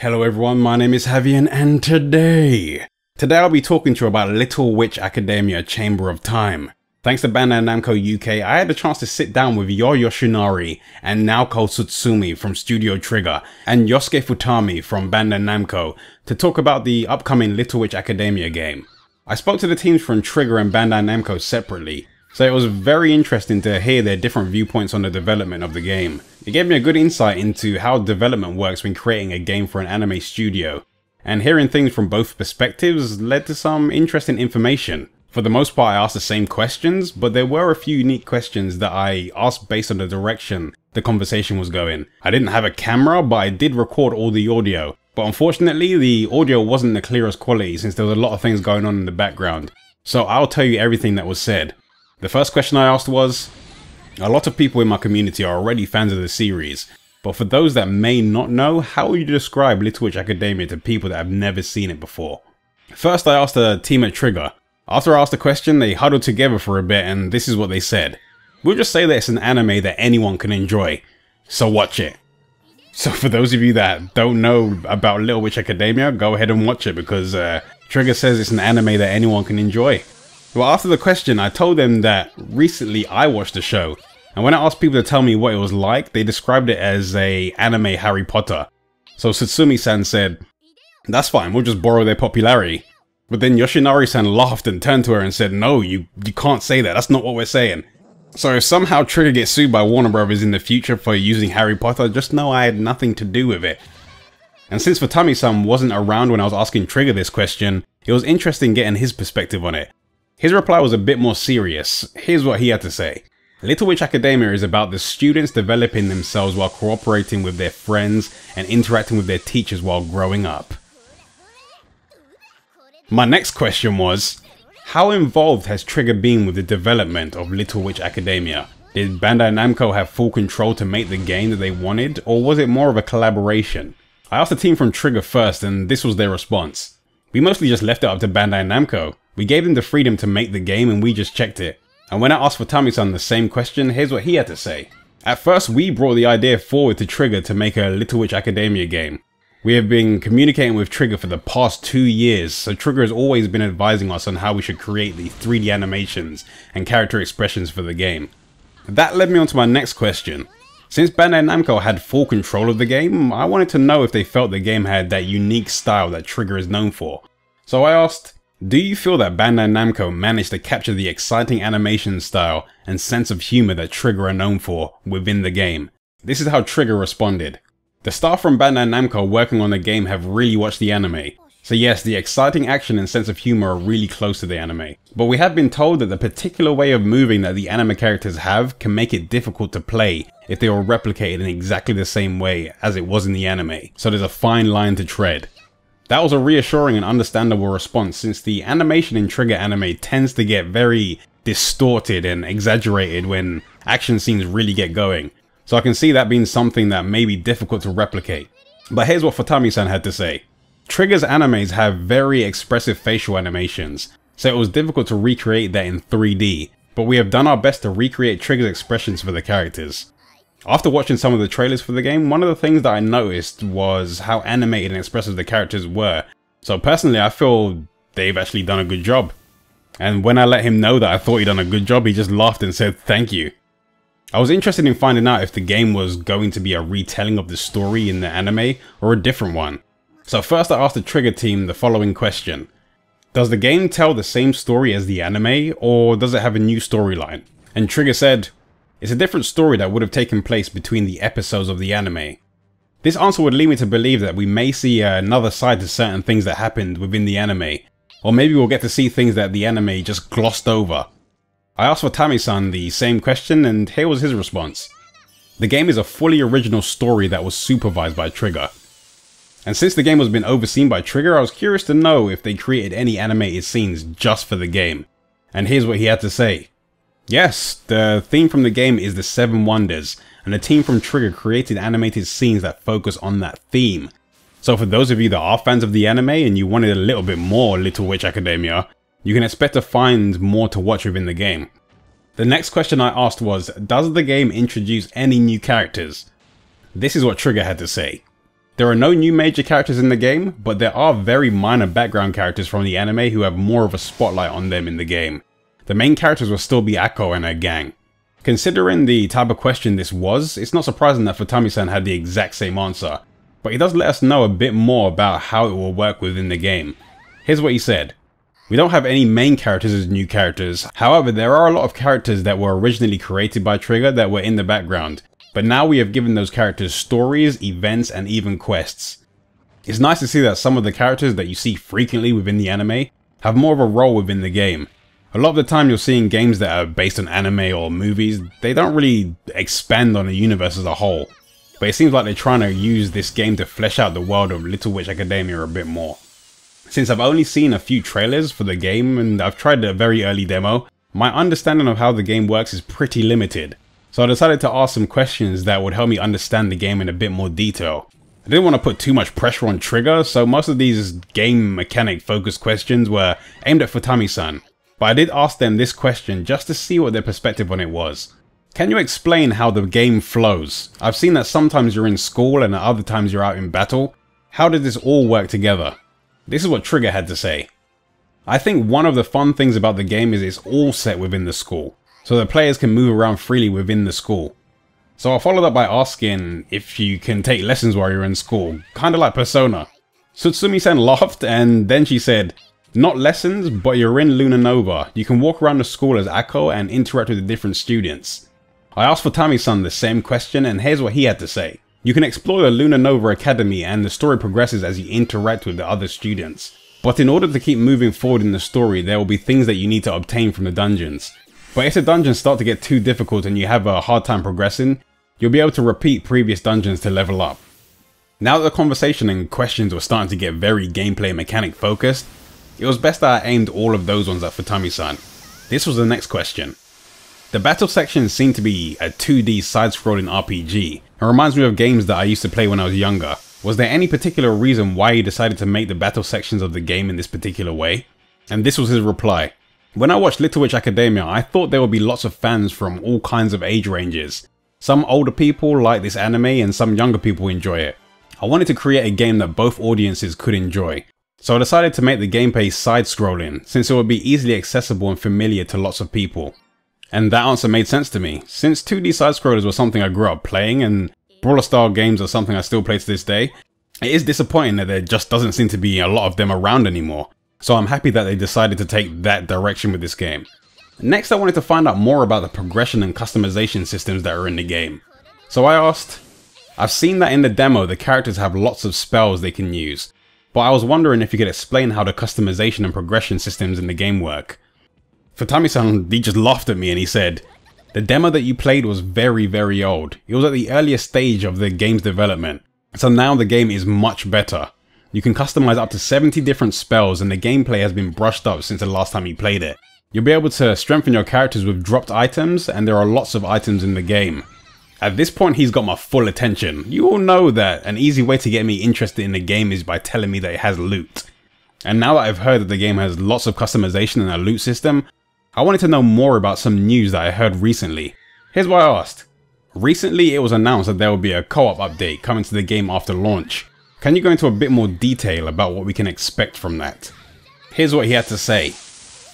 Hello everyone, my name is Havian and today I'll be talking to you about Little Witch Academia Chamber of Time. Thanks to Bandai Namco UK, I had the chance to sit down with Yoh Yoshinari and Naoko Tsutsumi from Studio Trigger and Yosuke Futami from Bandai Namco to talk about the upcoming Little Witch Academia game. I spoke to the teams from Trigger and Bandai Namco separately, so it was very interesting to hear their different viewpoints on the development of the game. It gave me a good insight into how development works when creating a game for an anime studio, and hearing things from both perspectives led to some interesting information. For the most part I asked the same questions, but there were a few unique questions that I asked based on the direction the conversation was going. I didn't have a camera, but I did record all the audio, but unfortunately the audio wasn't the clearest quality since there was a lot of things going on in the background. So I'll tell you everything that was said. The first question I asked was, a lot of people in my community are already fans of the series, but for those that may not know, how would you describe Little Witch Academia to people that have never seen it before? First I asked the team at Trigger. After I asked the question, they huddled together for a bit and this is what they said. We'll just say that it's an anime that anyone can enjoy, so watch it. So for those of you that don't know about Little Witch Academia, go ahead and watch it because Trigger says it's an anime that anyone can enjoy. Well, after the question, I told them that recently I watched the show, and when I asked people to tell me what it was like, they described it as a anime Harry Potter. So Tsutsumi-san said, that's fine, we'll just borrow their popularity. But then Yoshinari-san laughed and turned to her and said, no, you can't say that, that's not what we're saying. So if somehow Trigger gets sued by Warner Brothers in the future for using Harry Potter, just know I had nothing to do with it. And since Futami-san wasn't around when I was asking Trigger this question, it was interesting getting his perspective on it. His reply was a bit more serious. Here's what he had to say. Little Witch Academia is about the students developing themselves while cooperating with their friends and interacting with their teachers while growing up. My next question was, how involved has Trigger been with the development of Little Witch Academia? Did Bandai Namco have full control to make the game that they wanted, or was it more of a collaboration? I asked the team from Trigger first and this was their response. We mostly just left it up to Bandai Namco. We gave them the freedom to make the game and we just checked it. And when I asked Futami-san the same question, here's what he had to say. At first we brought the idea forward to Trigger to make a Little Witch Academia game. We have been communicating with Trigger for the past 2 years, so Trigger has always been advising us on how we should create the 3D animations and character expressions for the game. That led me on to my next question. Since Bandai Namco had full control of the game, I wanted to know if they felt the game had that unique style that Trigger is known for. So I asked, do you feel that Bandai Namco managed to capture the exciting animation style and sense of humor that Trigger are known for within the game? This is how Trigger responded. The staff from Bandai Namco working on the game have really watched the anime. So yes, the exciting action and sense of humor are really close to the anime. But we have been told that the particular way of moving that the anime characters have can make it difficult to play if they were replicated in exactly the same way as it was in the anime. So there's a fine line to tread. That was a reassuring and understandable response since the animation in Trigger anime tends to get very distorted and exaggerated when action scenes really get going. So I can see that being something that may be difficult to replicate. But here's what Futami-san had to say. Trigger's animes have very expressive facial animations, so it was difficult to recreate that in 3D, but we have done our best to recreate Trigger's expressions for the characters. After watching some of the trailers for the game, one of the things that I noticed was how animated and expressive the characters were. So personally, I feel they've actually done a good job. And when I let him know that I thought he'd done a good job, he just laughed and said thank you. I was interested in finding out if the game was going to be a retelling of the story in the anime or a different one. So first I asked the Trigger team the following question. Does the game tell the same story as the anime, or does it have a new storyline? And Trigger said, it's a different story that would have taken place between the episodes of the anime. This answer would lead me to believe that we may see another side to certain things that happened within the anime, or maybe we'll get to see things that the anime just glossed over. I asked Futami-san the same question and here was his response. The game is a fully original story that was supervised by Trigger. And since the game has been overseen by Trigger, I was curious to know if they created any animated scenes just for the game. And here's what he had to say. Yes, the theme from the game is the 7 Wonders, and the team from Trigger created animated scenes that focus on that theme. So for those of you that are fans of the anime and you wanted a little bit more Little Witch Academia, you can expect to find more to watch within the game. The next question I asked was, does the game introduce any new characters? This is what Trigger had to say. There are no new major characters in the game, but there are very minor background characters from the anime who have more of a spotlight on them in the game. The main characters will still be Akko and her gang. Considering the type of question this was, it's not surprising that Futami-san had the exact same answer, but he does let us know a bit more about how it will work within the game. Here's what he said. We don't have any main characters as new characters, however there are a lot of characters that were originally created by Trigger that were in the background, but now we have given those characters stories, events, and even quests. It's nice to see that some of the characters that you see frequently within the anime have more of a role within the game. A lot of the time you're seeing games that are based on anime or movies, they don't really expand on the universe as a whole, but it seems like they're trying to use this game to flesh out the world of Little Witch Academia a bit more. Since I've only seen a few trailers for the game and I've tried a very early demo, my understanding of how the game works is pretty limited. So I decided to ask some questions that would help me understand the game in a bit more detail. I didn't want to put too much pressure on Trigger, so most of these game mechanic focused questions were aimed at Futami-san. But I did ask them this question just to see what their perspective on it was. Can you explain how the game flows? I've seen that sometimes you're in school and at other times you're out in battle. How did this all work together? This is what Trigger had to say. I think one of the fun things about the game is it's all set within the school, so the players can move around freely within the school. So I followed up by asking if you can take lessons while you're in school, kinda like Persona. Tsutsumi-san laughed and then she said, not lessons, but you're in Luna Nova. You can walk around the school as Akko and interact with the different students. I asked Futami-san the same question and here's what he had to say. You can explore the Luna Nova Academy and the story progresses as you interact with the other students. But in order to keep moving forward in the story, there will be things that you need to obtain from the dungeons. But if the dungeons start to get too difficult and you have a hard time progressing, you'll be able to repeat previous dungeons to level up. Now that the conversation and questions were starting to get very gameplay mechanic focused, it was best that I aimed all of those ones at Futami-san. This was the next question. The battle sections seem to be a 2D side-scrolling RPG. It reminds me of games that I used to play when I was younger. Was there any particular reason why you decided to make the battle sections of the game in this particular way? And this was his reply. When I watched Little Witch Academia, I thought there would be lots of fans from all kinds of age ranges. Some older people like this anime and some younger people enjoy it. I wanted to create a game that both audiences could enjoy. So I decided to make the gameplay side-scrolling, since it would be easily accessible and familiar to lots of people. And that answer made sense to me, since 2D side-scrollers were something I grew up playing and brawler-style games are something I still play to this day. It is disappointing that there just doesn't seem to be a lot of them around anymore, so I'm happy that they decided to take that direction with this game. Next I wanted to find out more about the progression and customization systems that are in the game. So I asked, I've seen that in the demo the characters have lots of spells they can use, but I was wondering if you could explain how the customization and progression systems in the game work. Futami-san, he just laughed at me and he said, the demo that you played was very old. It was at the earliest stage of the game's development, so now the game is much better. You can customize up to 70 different spells and the gameplay has been brushed up since the last time you played it. You'll be able to strengthen your characters with dropped items and there are lots of items in the game. At this point he's got my full attention. You all know that an easy way to get me interested in the game is by telling me that it has loot. And now that I've heard that the game has lots of customization and a loot system, I wanted to know more about some news that I heard recently. Here's what I asked. Recently it was announced that there will be a co-op update coming to the game after launch. Can you go into a bit more detail about what we can expect from that? Here's what he had to say.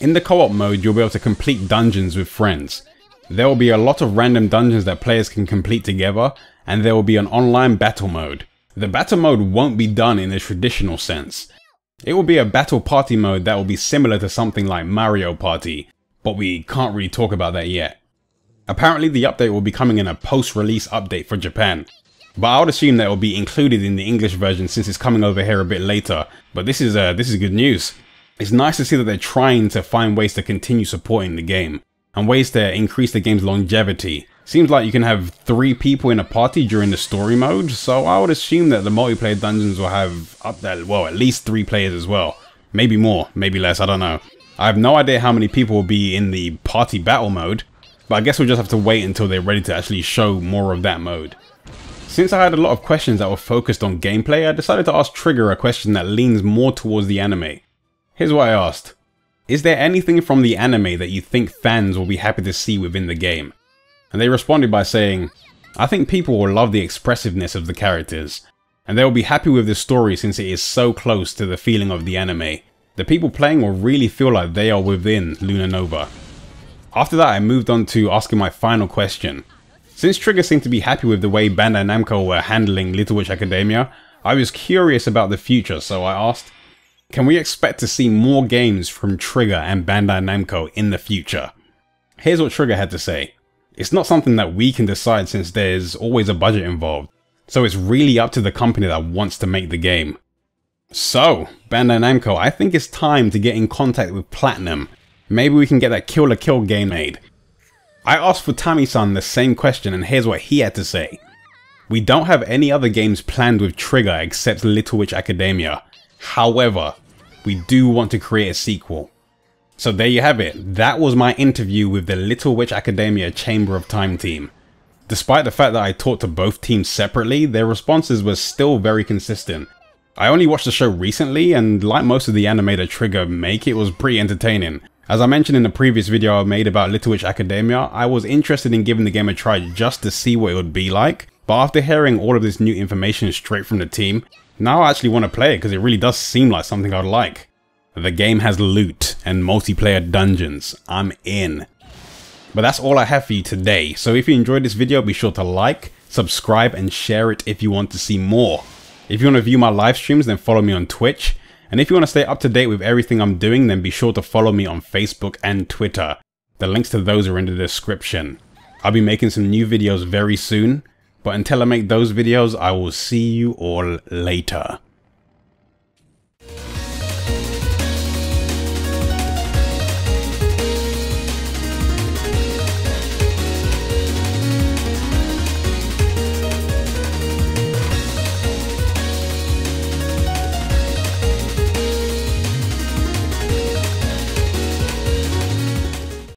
In the co-op mode you'll be able to complete dungeons with friends. There will be a lot of random dungeons that players can complete together, and there will be an online battle mode. The battle mode won't be done in the traditional sense. It will be a battle party mode that will be similar to something like Mario Party, but we can't really talk about that yet. Apparently the update will be coming in a post-release update for Japan, but I would assume that it will be included in the English version since it's coming over here a bit later, but this is good news. It's nice to see that they're trying to find ways to continue supporting the game, and ways to increase the game's longevity. Seems like you can have 3 people in a party during the story mode, so I would assume that the multiplayer dungeons will have at least 3 players as well. Maybe more, maybe less, I don't know. I have no idea how many people will be in the party battle mode, but I guess we'll just have to wait until they're ready to actually show more of that mode. Since I had a lot of questions that were focused on gameplay, I decided to ask Trigger a question that leans more towards the anime. Here's what I asked. Is there anything from the anime that you think fans will be happy to see within the game? And they responded by saying, I think people will love the expressiveness of the characters. and they will be happy with the story since it is so close to the feeling of the anime. The people playing will really feel like they are within Luna Nova. After that, I moved on to asking my final question. Since Trigger seemed to be happy with the way Bandai Namco were handling Little Witch Academia, I was curious about the future, so I asked, can we expect to see more games from Trigger and Bandai Namco in the future? Here's what Trigger had to say. It's not something that we can decide since there's always a budget involved, so it's really up to the company that wants to make the game. So, Bandai Namco, I think it's time to get in contact with Platinum. Maybe we can get that Kill la Kill game made. I asked Futami-san the same question and here's what he had to say. We don't have any other games planned with Trigger except Little Witch Academia. However, we do want to create a sequel. So there you have it. That was my interview with the Little Witch Academia Chamber of Time team. Despite the fact that I talked to both teams separately, their responses were still very consistent. I only watched the show recently and like most of the anime that Trigger make, it was pretty entertaining. As I mentioned in the previous video I made about Little Witch Academia, I was interested in giving the game a try just to see what it would be like, but after hearing all of this new information straight from the team, now I actually want to play it because it really does seem like something I'd like. The game has loot and multiplayer dungeons. I'm in. But that's all I have for you today, so if you enjoyed this video be sure to like, subscribe and share it if you want to see more. If you want to view my live streams then follow me on Twitch, and if you want to stay up to date with everything I'm doing then be sure to follow me on Facebook and Twitter. The links to those are in the description. I'll be making some new videos very soon. But until I make those videos, I will see you all later.